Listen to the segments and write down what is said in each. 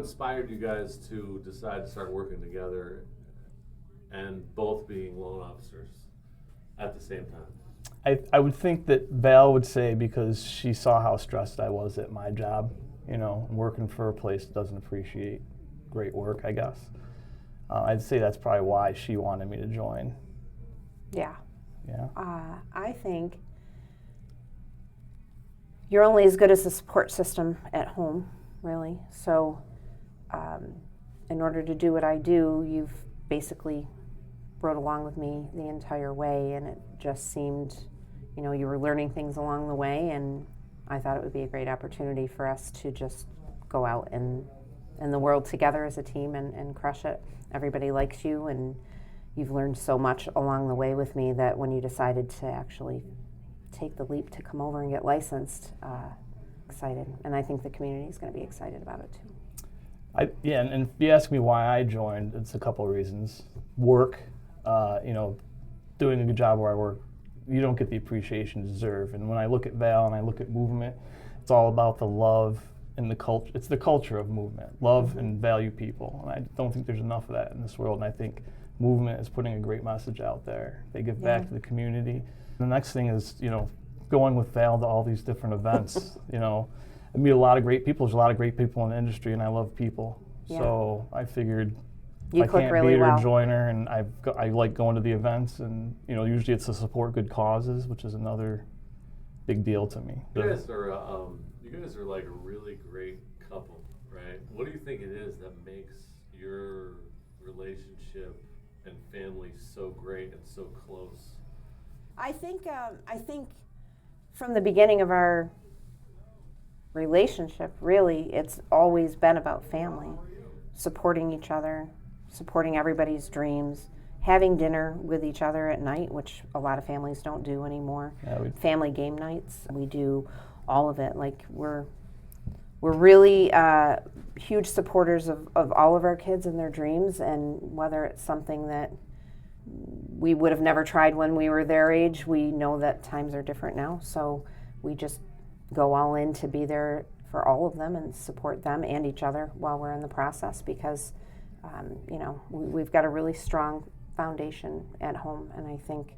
inspired you guys to decide to start working together and both being loan officers at the same time? I would think that Val would say because she saw how stressed I was at my job, working for a place that doesn't appreciate great work, I guess. I'd say that's probably why she wanted me to join. Yeah. Yeah. I think you're only as good as the support system at home, really. So in order to do what I do, you've basically rode along with me the entire way, and it just seemed, you were learning things along the way, and I thought it would be a great opportunity for us to just go out in the world together as a team and crush it. Everybody likes you, and you've learned so much along the way with me that when you decided to actually take the leap to come over and get licensed, excited. And I think the community is going to be excited about it too. And if you ask me why I joined, it's a couple of reasons. Work, doing a good job where I work, you don't get the appreciation you deserve. And when I look at Val and I look at movement, it's all about the love and the culture. It's the culture of movement, love and value people. And I don't think there's enough of that in this world. And I think movement is putting a great message out there. They give back to the community. The next thing is, going with Val to all these different events. I meet a lot of great people. There's a lot of great people in the industry, and I love people. Yeah. So I figured you I can't really beat her, well. join her, and I like going to the events, and usually it's to support good causes, which is another big deal to me. You guys are like a really great couple, right? What do you think it is that makes your relationship and family so great and so close? I think from the beginning of our relationship, really, it's always been about family, supporting each other, supporting everybody's dreams, having dinner with each other at night, which a lot of families don't do anymore. Family game nights, we do all of it. Like we're really huge supporters of all of our kids and their dreams, and whether it's something that we would have never tried when we were their age, we know that times are different now, so we just go all in to be there for all of them and support them and each other while we're in the process, because we've got a really strong foundation at home, and I think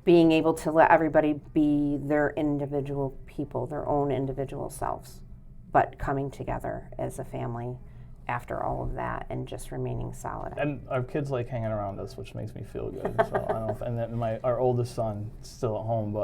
being able to let everybody be their individual people, their own individual selves, but coming together as a family after all of that and just remaining solid. And our kids like hanging around us, which makes me feel good. So I don't know and then our oldest son is still at home,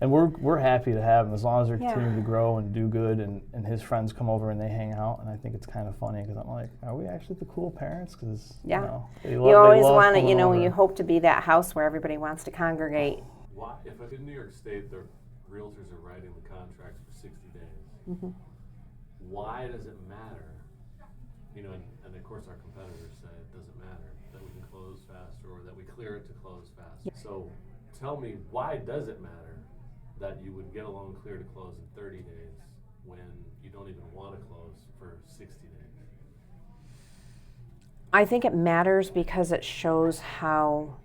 and we're happy to have him as long as they're continuing to grow and do good, and his friends come over and they hang out, and I think it's kind of funny because I'm like, are we actually the cool parents? Because they love, you always want to, over. You hope to be that house where everybody wants to congregate. Why, if in New York State the realtors are writing the contracts for 60 days, why does it matter? And of course our competitors say it doesn't matter that we can close faster or that we clear it to close faster. So tell me, why does it matter that you would get a loan clear to close in 30 days when you don't even want to close for 60 days? I think it matters because it shows how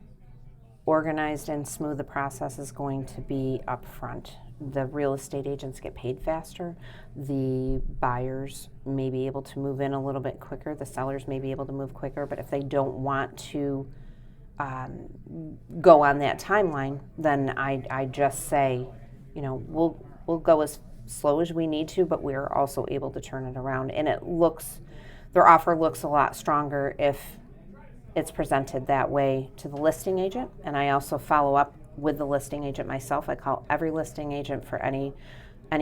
organized and smooth the process is going to be up front. The real estate agents get paid faster. The buyers may be able to move in a little bit quicker. The sellers may be able to move quicker. But if they don't want to go on that timeline, then I just say, we'll go as slow as we need to, but we're also able to turn it around. And their offer looks a lot stronger if it's presented that way to the listing agent. And I also follow up with the listing agent myself. I call every listing agent for any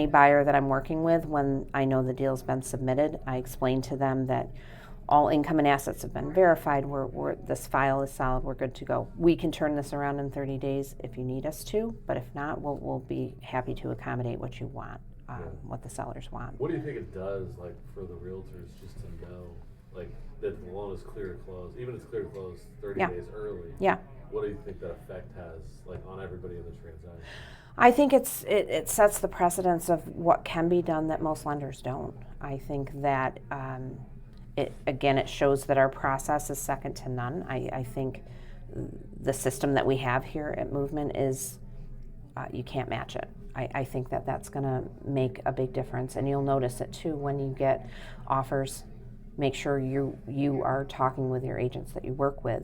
buyer that I'm working with when I know the deal's been submitted. I explain to them that all income and assets have been verified. This file is solid. We're good to go. We can turn this around in 30 days if you need us to, but if not, we'll be happy to accommodate what you want, what the sellers want. What do you think it does, like, for the realtors just to know, like, that the loan is clear to close, even if it's clear to close 30 days early? Yeah. What do you think that effect has, like, on everybody in the transaction? I think it sets the precedence of what can be done that most lenders don't. I think that it shows that our process is second to none. I think the system that we have here at Movement is you can't match it. I think that's going to make a big difference, and you'll notice it too when you get offers make sure you are talking with your agents that you work with.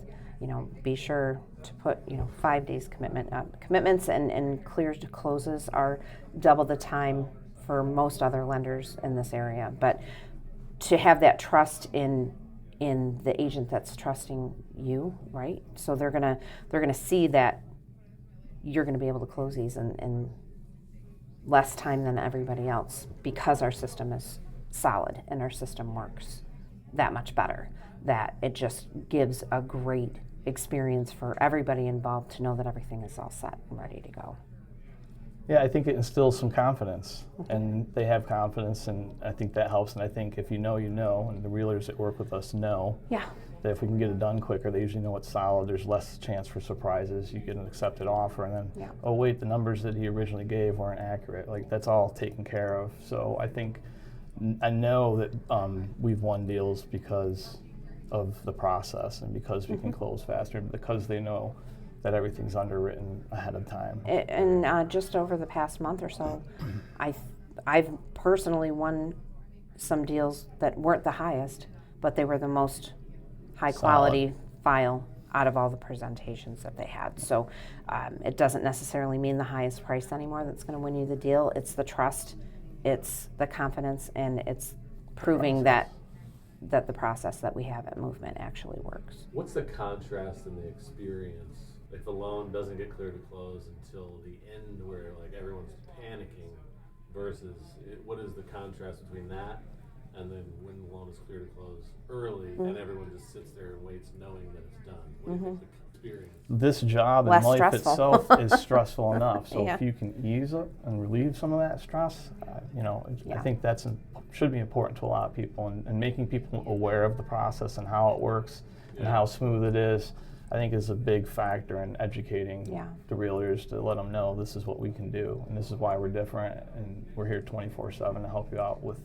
Be sure to put 5 days commitments and clear to closes are double the time for most other lenders in this area. But to have that trust in the agent that's trusting you, right? So they're gonna see that you're gonna be able to close these in less time than everybody else, because our system is solid and our system works that much better. That it just gives a great experience for everybody involved to know that everything is all set and ready to go. Yeah, I think it instills some confidence, and they have confidence, and I think that helps. And I think if you know, and the realtors that work with us know that if we can get it done quicker, they usually know it's solid. There's less chance for surprises. You get an accepted offer, and then, oh wait, the numbers that he originally gave weren't accurate. Like, that's all taken care of. So I know that we've won deals because of the process and because we can close faster, because they know that everything's underwritten ahead of time. And just over the past month or so, I've personally won some deals that weren't the highest, but they were the most high quality file out of all the presentations that they had. So it doesn't necessarily mean the highest price anymore that's going to win you the deal. It's the trust, it's the confidence, and it's proving that the process that we have at Movement actually works. What's the contrast in the experience if the loan doesn't get clear to close until the end, where like everyone's panicking, versus what is the contrast between that and then when the loan is clear to close early and everyone just sits there and waits knowing that it's done? What is the experience? This job Less and life stressful. itself is stressful enough. So Yeah. if you can ease it and relieve some of that stress, I think should be important to a lot of people, and making people aware of the process and how it works and how smooth it is, I think is a big factor in educating the realtors to let them know this is what we can do and this is why we're different, and we're here 24/7 to help you out with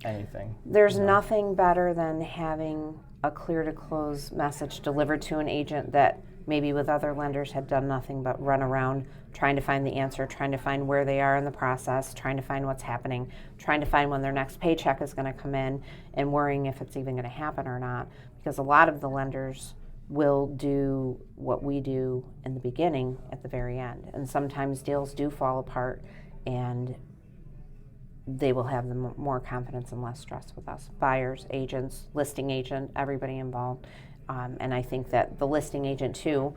anything. There's nothing better than having a clear to close message delivered to an agent that maybe with other lenders had done nothing but run around trying to find the answer, trying to find where they are in the process, trying to find what's happening, trying to find when their next paycheck is going to come in, and worrying if it's even going to happen or not. Because a lot of the lenders will do what we do in the beginning at the very end. And sometimes deals do fall apart, and they will have the more confidence and less stress with us. Buyers, agents, listing agent, everybody involved. And I think that the listing agent too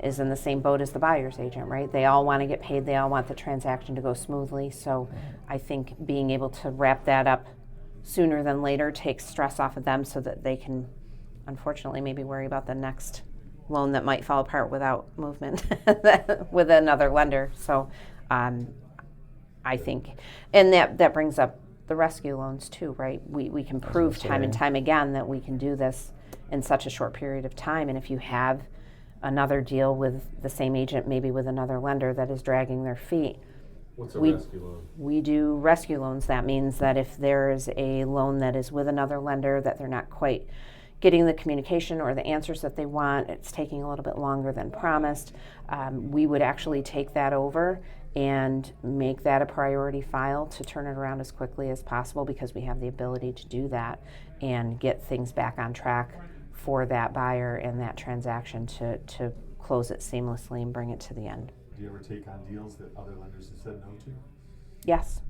is in the same boat as the buyer's agent, right? They all want to get paid. They all want the transaction to go smoothly. So I think being able to wrap that up sooner than later takes stress off of them, so that they can, unfortunately, maybe worry about the next loan that might fall apart without Movement with another lender. So I think, and that brings up the rescue loans too, right? We can prove time and time again that we can do this in such a short period of time. And if you have another deal with the same agent, maybe with another lender that is dragging their feet. What's a rescue loan? We do rescue loans. That means that if there's a loan that is with another lender that they're not quite getting the communication or the answers that they want, it's taking a little bit longer than promised, we would actually take that over and make that a priority file to turn it around as quickly as possible, because we have the ability to do that and get things back on track for that buyer and that transaction to close it seamlessly and bring it to the end. Do you ever take on deals that other lenders have said no to? Yes.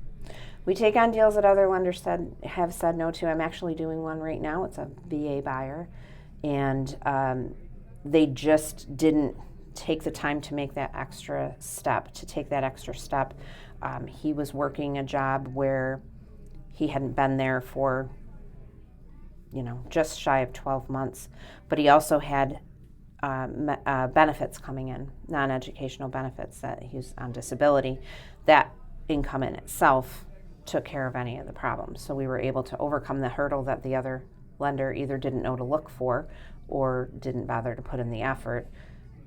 We take on deals that other lenders have said no to. I'm actually doing one right now. It's a VA buyer, and they just didn't take the time to make that extra step, He was working a job where he hadn't been there for, just shy of 12 months, but he also had benefits coming in, non-educational benefits, that he was on disability. That income in itself took care of any of the problems. So we were able to overcome the hurdle that the other lender either didn't know to look for or didn't bother to put in the effort,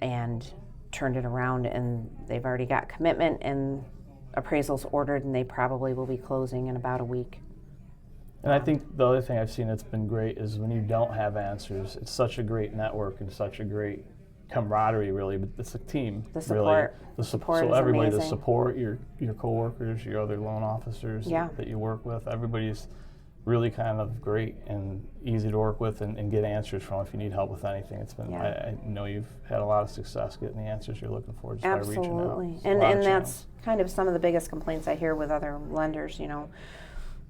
and turned it around, and they've already got commitment and appraisals ordered, and they probably will be closing in about a week. And I think the other thing I've seen that's been great is when you don't have answers, it's such a great network and such a great camaraderie, really, but it's a team. The support. Really. The support so is everybody, amazing. the support, your coworkers, your other loan officers Yeah. that you work with, everybody's really kind of great and easy to work with and get answers from if you need help with anything. It's been, Yeah. I know you've had a lot of success getting the answers you're looking for just by reaching out. Absolutely. It's a And lot of and that's channels. kind of some of the biggest complaints I hear with other lenders, you know,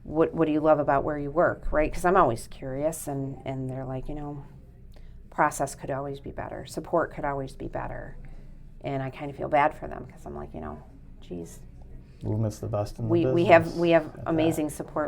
what do you love about where you work, right? Because I'm always curious, and they're like, you know, process could always be better, support could always be better. And I kind of feel bad for them because I'm like, you know, geez, Movement's the best in the we business. have at that. amazing support